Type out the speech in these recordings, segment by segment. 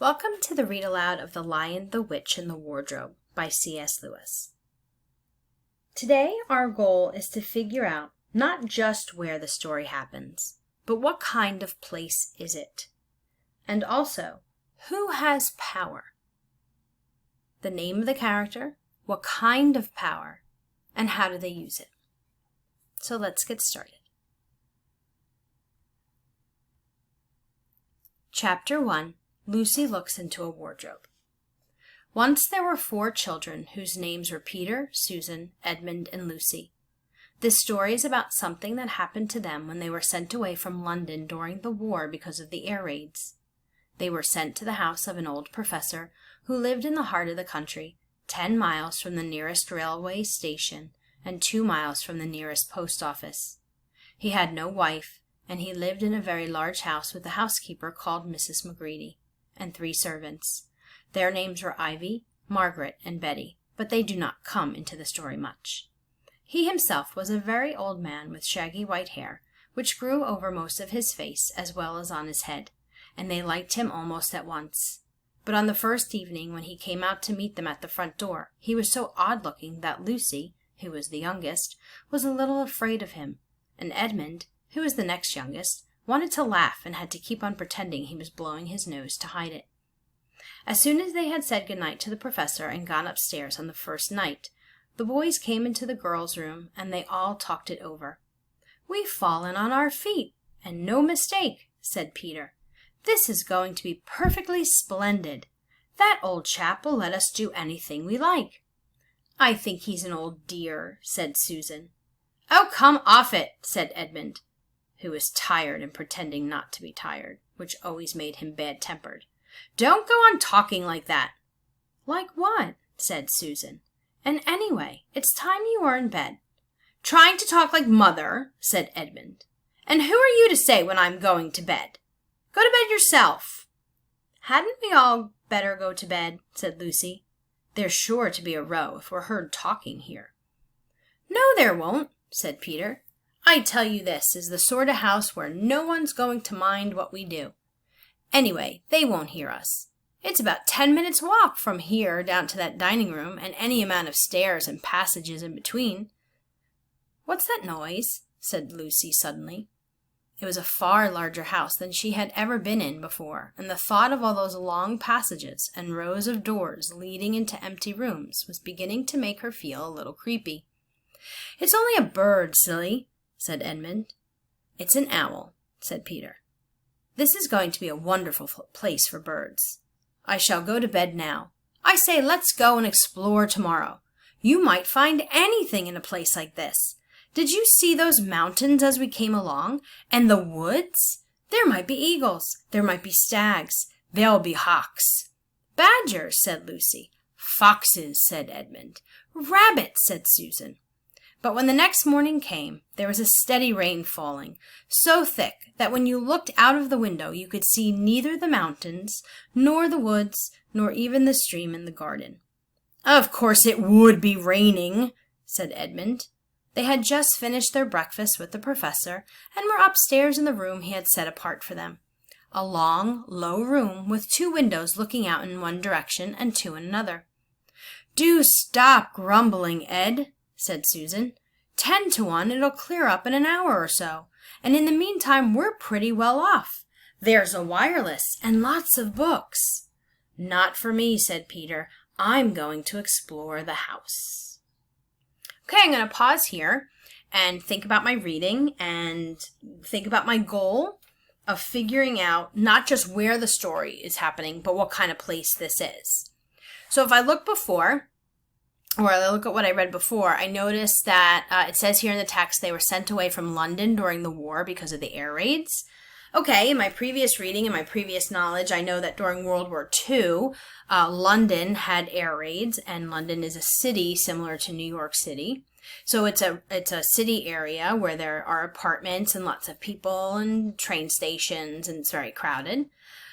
Welcome to the read aloud of The Lion, the Witch, and the Wardrobe by C.S. Lewis. Today our goal is to figure out not just where the story happens, but what kind of place is it? And also, who has power? The name of the character, what kind of power, and how do they use it? So let's get started. Chapter 1. Lucy looks into a wardrobe. Once there were 4 children whose names were Peter, Susan, Edmund, and Lucy. This story is about something that happened to them when they were sent away from London during the war because of the air raids. They were sent to the house of an old professor who lived in the heart of the country, 10 miles from the nearest railway station and 2 miles from the nearest post office. He had no wife, and he lived in a very large house with a housekeeper called Mrs. McGreedy, and 3 servants. Their names were Ivy, Margaret, and Betty, but they do not come into the story much. He himself was a very old man with shaggy white hair, which grew over most of his face as well as on his head, and they liked him almost at once. But on the first evening when he came out to meet them at the front door, he was so odd-looking that Lucy, who was the youngest, was a little afraid of him, and Edmund, who was the next youngest, wanted to laugh and had to keep on pretending he was blowing his nose to hide it. As soon as they had said good-night to the professor and gone upstairs on the first night, the boys came into the girls' room and they all talked it over. "We've fallen on our feet, and no mistake," said Peter. "This is going to be perfectly splendid. That old chap will let us do anything we like." "I think he's an old dear," said Susan. "Oh, come off it," said Edmund, who was tired and pretending not to be tired, which always made him bad-tempered. "Don't go on talking like that." "Like what?" said Susan. "And anyway, it's time you were in bed." "Trying to talk like mother," said Edmund. "And who are you to say when I'm going to bed? Go to bed yourself." "Hadn't we all better go to bed?" said Lucy. "There's sure to be a row if we're heard talking here." "No, there won't," said Peter. "I tell you this is the sort of house where no one's going to mind what we do. Anyway, they won't hear us. It's about 10 minutes' walk from here down to that dining room, and any amount of stairs and passages in between." "What's that noise?" said Lucy suddenly. It was a far larger house than she had ever been in before, and the thought of all those long passages and rows of doors leading into empty rooms was beginning to make her feel a little creepy. "It's only a bird, silly," said Edmund. "It's an owl," said Peter. "This is going to be a wonderful place for birds. I shall go to bed now. I say, let's go and explore tomorrow. You might find anything in a place like this. Did you see those mountains as we came along? And the woods? There might be eagles. There might be stags. There'll be hawks." "Badgers," said Lucy. "Foxes," said Edmund. "Rabbits," said Susan. But when the next morning came, there was a steady rain falling, so thick that when you looked out of the window you could see neither the mountains, nor the woods, nor even the stream in the garden. "Of course it would be raining," said Edmund. They had just finished their breakfast with the professor and were upstairs in the room he had set apart for them. A long, low room with 2 windows looking out in one direction and 2 in another. "Do stop grumbling, Ed," said Susan. 10 to 1 it'll clear up in an hour or so, and in the meantime we're pretty well off. There's a wireless and lots of books." "Not for me," said Peter. "I'm going to explore the house." Okay, I'm going to pause here and think about my reading and think about my goal of figuring out not just where the story is happening, but what kind of place this is. So if I look at what I read before, I noticed that it says here in the text they were sent away from London during the war because of the air raids. Okay, in my previous reading and my previous knowledge, I know that during World War II, London had air raids, and London is a city similar to New York City. So it's a city area where there are apartments and lots of people and train stations, and it's very crowded.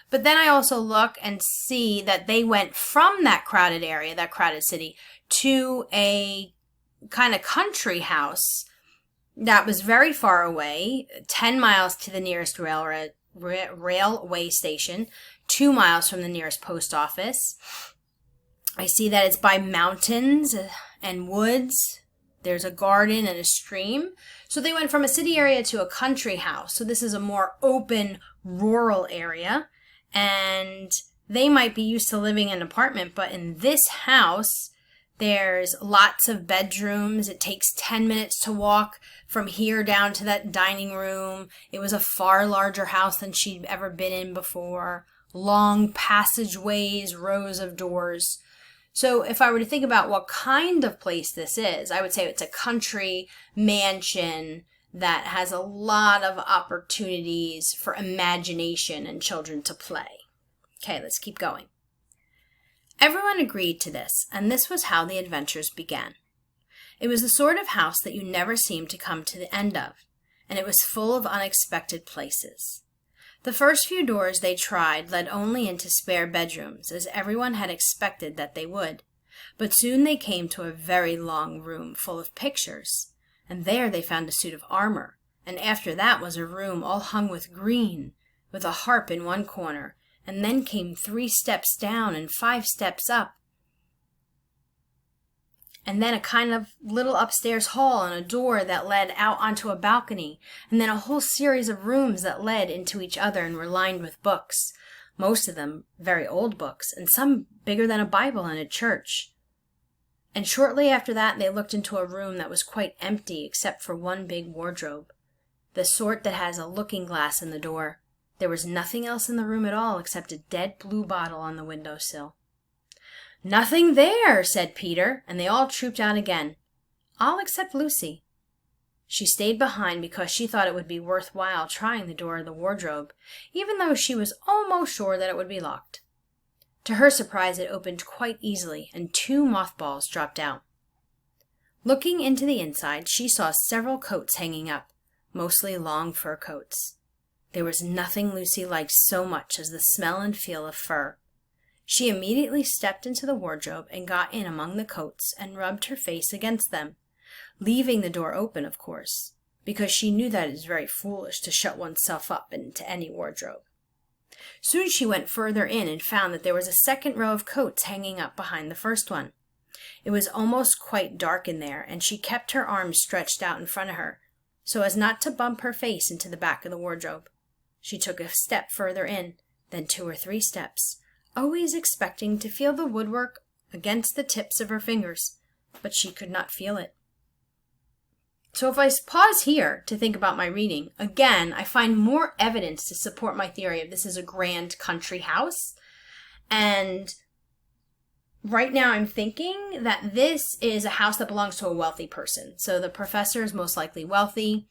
But then I also look and see that they went from that crowded area, that crowded city, to a kind of country house that was very far away, 10 miles to the nearest railway station, 2 miles from the nearest post office. I see that it's by mountains and woods. There's a garden and a stream. So they went from a city area to a country house. So this is a more open, rural area. And they might be used to living in an apartment, but in this house, there's lots of bedrooms. It takes 10 minutes to walk from here down to that dining room. It was a far larger house than she'd ever been in before. Long passageways, rows of doors. So if I were to think about what kind of place this is, I would say it's a country mansion that has a lot of opportunities for imagination and children to play. Okay, let's keep going. Everyone agreed to this, and this was how the adventures began. It was the sort of house that you never seemed to come to the end of, and it was full of unexpected places. The first few doors they tried led only into spare bedrooms, as everyone had expected that they would. But soon they came to a very long room full of pictures, and there they found a suit of armor, and after that was a room all hung with green, with a harp in one corner, and then came 3 steps down and 5 steps up, and then a kind of little upstairs hall and a door that led out onto a balcony, and then a whole series of rooms that led into each other and were lined with books, most of them very old books, and some bigger than a Bible in a church. And shortly after that, they looked into a room that was quite empty except for one big wardrobe, the sort that has a looking glass in the door. There was nothing else in the room at all except a dead blue bottle on the windowsill. "Nothing there," said Peter, and they all trooped out again, all except Lucy. She stayed behind because she thought it would be worthwhile trying the door of the wardrobe, even though she was almost sure that it would be locked. To her surprise, it opened quite easily, and 2 mothballs dropped out. Looking into the inside, she saw several coats hanging up, mostly long fur coats. There was nothing Lucy liked so much as the smell and feel of fur. She immediately stepped into the wardrobe and got in among the coats and rubbed her face against them, leaving the door open, of course, because she knew that it is very foolish to shut oneself up into any wardrobe. Soon she went further in and found that there was a second row of coats hanging up behind the first one. It was almost quite dark in there, and she kept her arms stretched out in front of her, so as not to bump her face into the back of the wardrobe. She took a step further in, then 2 or 3 steps, always expecting to feel the woodwork against the tips of her fingers, but she could not feel it. So if I pause here to think about my reading, again, I find more evidence to support my theory of this is a grand country house. And right now I'm thinking that this is a house that belongs to a wealthy person. So the professor is most likely wealthy.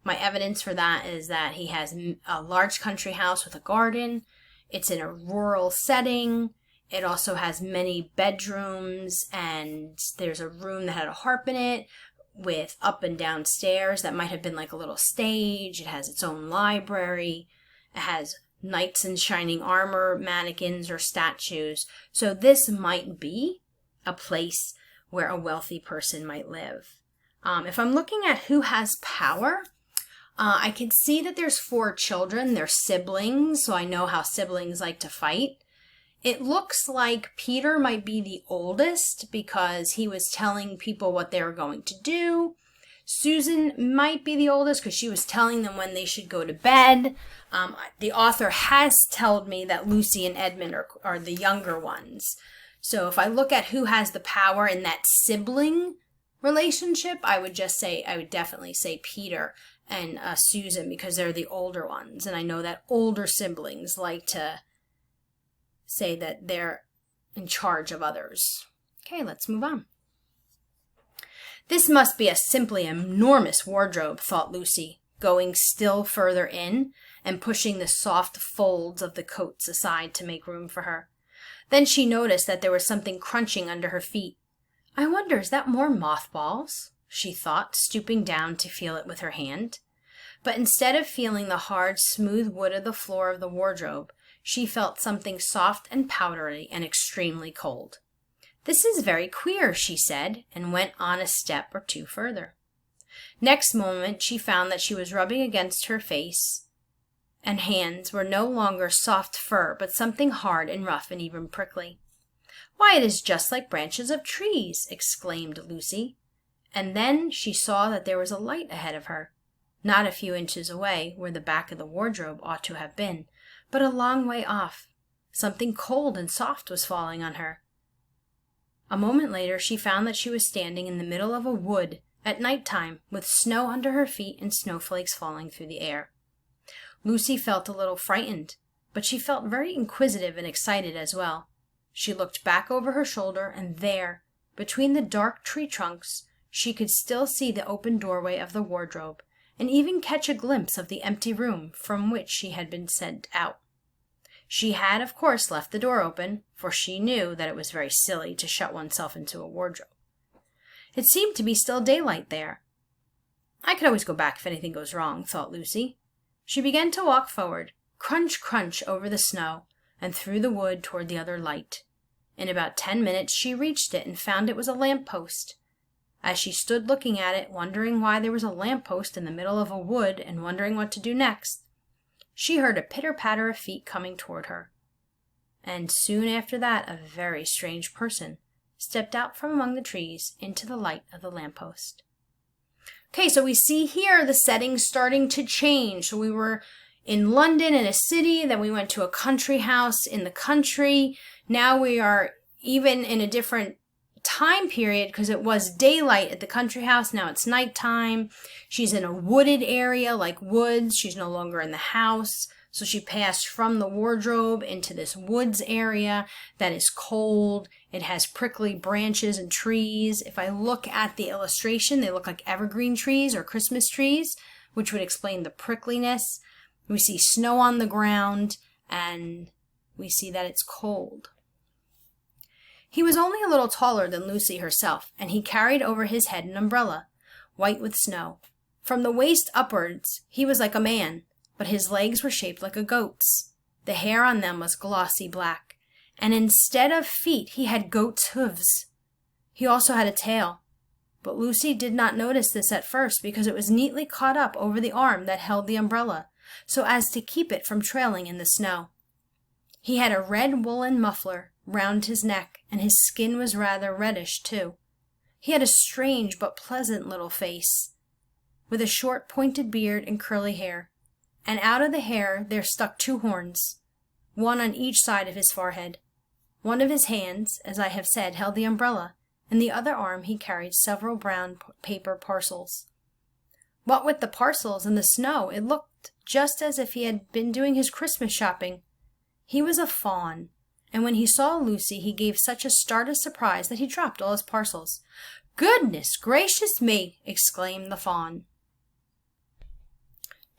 My evidence for that is that he has a large country house with a garden. It's in a rural setting. It also has many bedrooms, and there's a room that had a harp in it with up and down stairs that might have been like a little stage. It has its own library. It has knights in shining armor, mannequins, or statues. So this might be a place where a wealthy person might live. If I'm looking at who has power, I can see that there's 4 children. They're siblings, so I know how siblings like to fight. It looks like Peter might be the oldest because he was telling people what they were going to do. Susan might be the oldest because she was telling them when they should go to bed. The author has told me that Lucy and Edmund are the younger ones. So if I look at who has the power in that sibling relationship, I would definitely say Peter and Susan because they're the older ones. And I know that older siblings like to say that they're in charge of others. Okay, let's move on. This must be a simply enormous wardrobe, thought Lucy, going still further in and pushing the soft folds of the coats aside to make room for her. Then she noticed that there was something crunching under her feet. I wonder, is that more mothballs? She thought, stooping down to feel it with her hand. But instead of feeling the hard, smooth wood of the floor of the wardrobe, she felt something soft and powdery and extremely cold. This is very queer, she said, and went on a step or 2 further. Next moment, she found that she was rubbing against her face and hands were no longer soft fur, but something hard and rough and even prickly. "Why, it is just like branches of trees!" exclaimed Lucy. And then she saw that there was a light ahead of her, not a few inches away where the back of the wardrobe ought to have been, but a long way off. Something cold and soft was falling on her. A moment later she found that she was standing in the middle of a wood at night time, with snow under her feet and snowflakes falling through the air. Lucy felt a little frightened, but she felt very inquisitive and excited as well. She looked back over her shoulder, and there, between the dark tree trunks, she could still see the open doorway of the wardrobe, and even catch a glimpse of the empty room from which she had been sent out. She had, of course, left the door open, for she knew that it was very silly to shut oneself into a wardrobe. It seemed to be still daylight there. "I could always go back if anything goes wrong," thought Lucy. She began to walk forward, crunch, crunch over the snow, and through the wood toward the other light. In about 10 minutes she reached it and found it was a lamp-post. As she stood looking at it, wondering why there was a lamp-post in the middle of a wood and wondering what to do next, she heard a pitter-patter of feet coming toward her. And soon after that a very strange person stepped out from among the trees into the light of the lamp-post. Okay, so we see here the setting starting to change. So we were in London, in a city, then we went to a country house in the country. Now we are even in a different time period because it was daylight at the country house. Now it's nighttime. She's in a wooded area like woods. She's no longer in the house. So she passed from the wardrobe into this woods area that is cold. It has prickly branches and trees. If I look at the illustration, they look like evergreen trees or Christmas trees, which would explain the prickliness. We see snow on the ground, and we see that it's cold. He was only a little taller than Lucy herself, and he carried over his head an umbrella, white with snow. From the waist upwards, he was like a man, but his legs were shaped like a goat's. The hair on them was glossy black, and instead of feet, he had goat's hooves. He also had a tail, but Lucy did not notice this at first because it was neatly caught up over the arm that held the umbrella, so as to keep it from trailing in the snow. He had a red woolen muffler round his neck, and his skin was rather reddish, too. He had a strange but pleasant little face, with a short pointed beard and curly hair, and out of the hair there stuck 2 horns, one on each side of his forehead. One of his hands, as I have said, held the umbrella, and the other arm he carried several brown paper parcels. What with the parcels and the snow, it looked just as if he had been doing his Christmas shopping. He was a fawn, and when he saw Lucy he gave such a start of surprise that he dropped all his parcels. "Goodness gracious me!" exclaimed the fawn.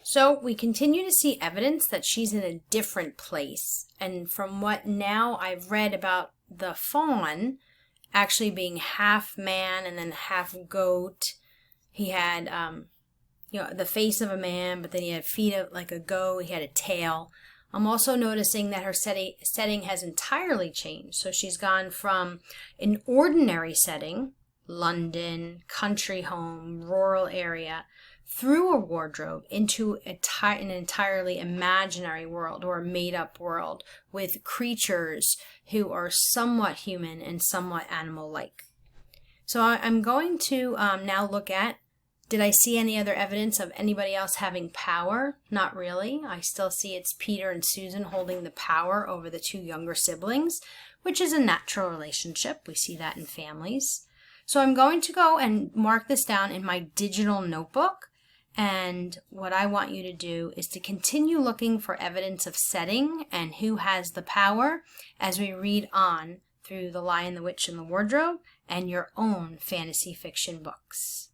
So we continue to see evidence that she's in a different place. And from what now I've read about the fawn actually being half man and then half goat, he had the face of a man, but then he had feet like a goat, he had a tail. I'm also noticing that her setting has entirely changed. So she's gone from an ordinary setting, London, country home, rural area, through a wardrobe into an entirely imaginary world or a made-up world with creatures who are somewhat human and somewhat animal-like. So I'm going to now look at, did I see any other evidence of anybody else having power? Not really. I still see it's Peter and Susan holding the power over the 2 younger siblings, which is a natural relationship. We see that in families. So I'm going to go and mark this down in my digital notebook. And what I want you to do is to continue looking for evidence of setting and who has the power as we read on through The Lion, the Witch, and the Wardrobe and your own fantasy fiction books.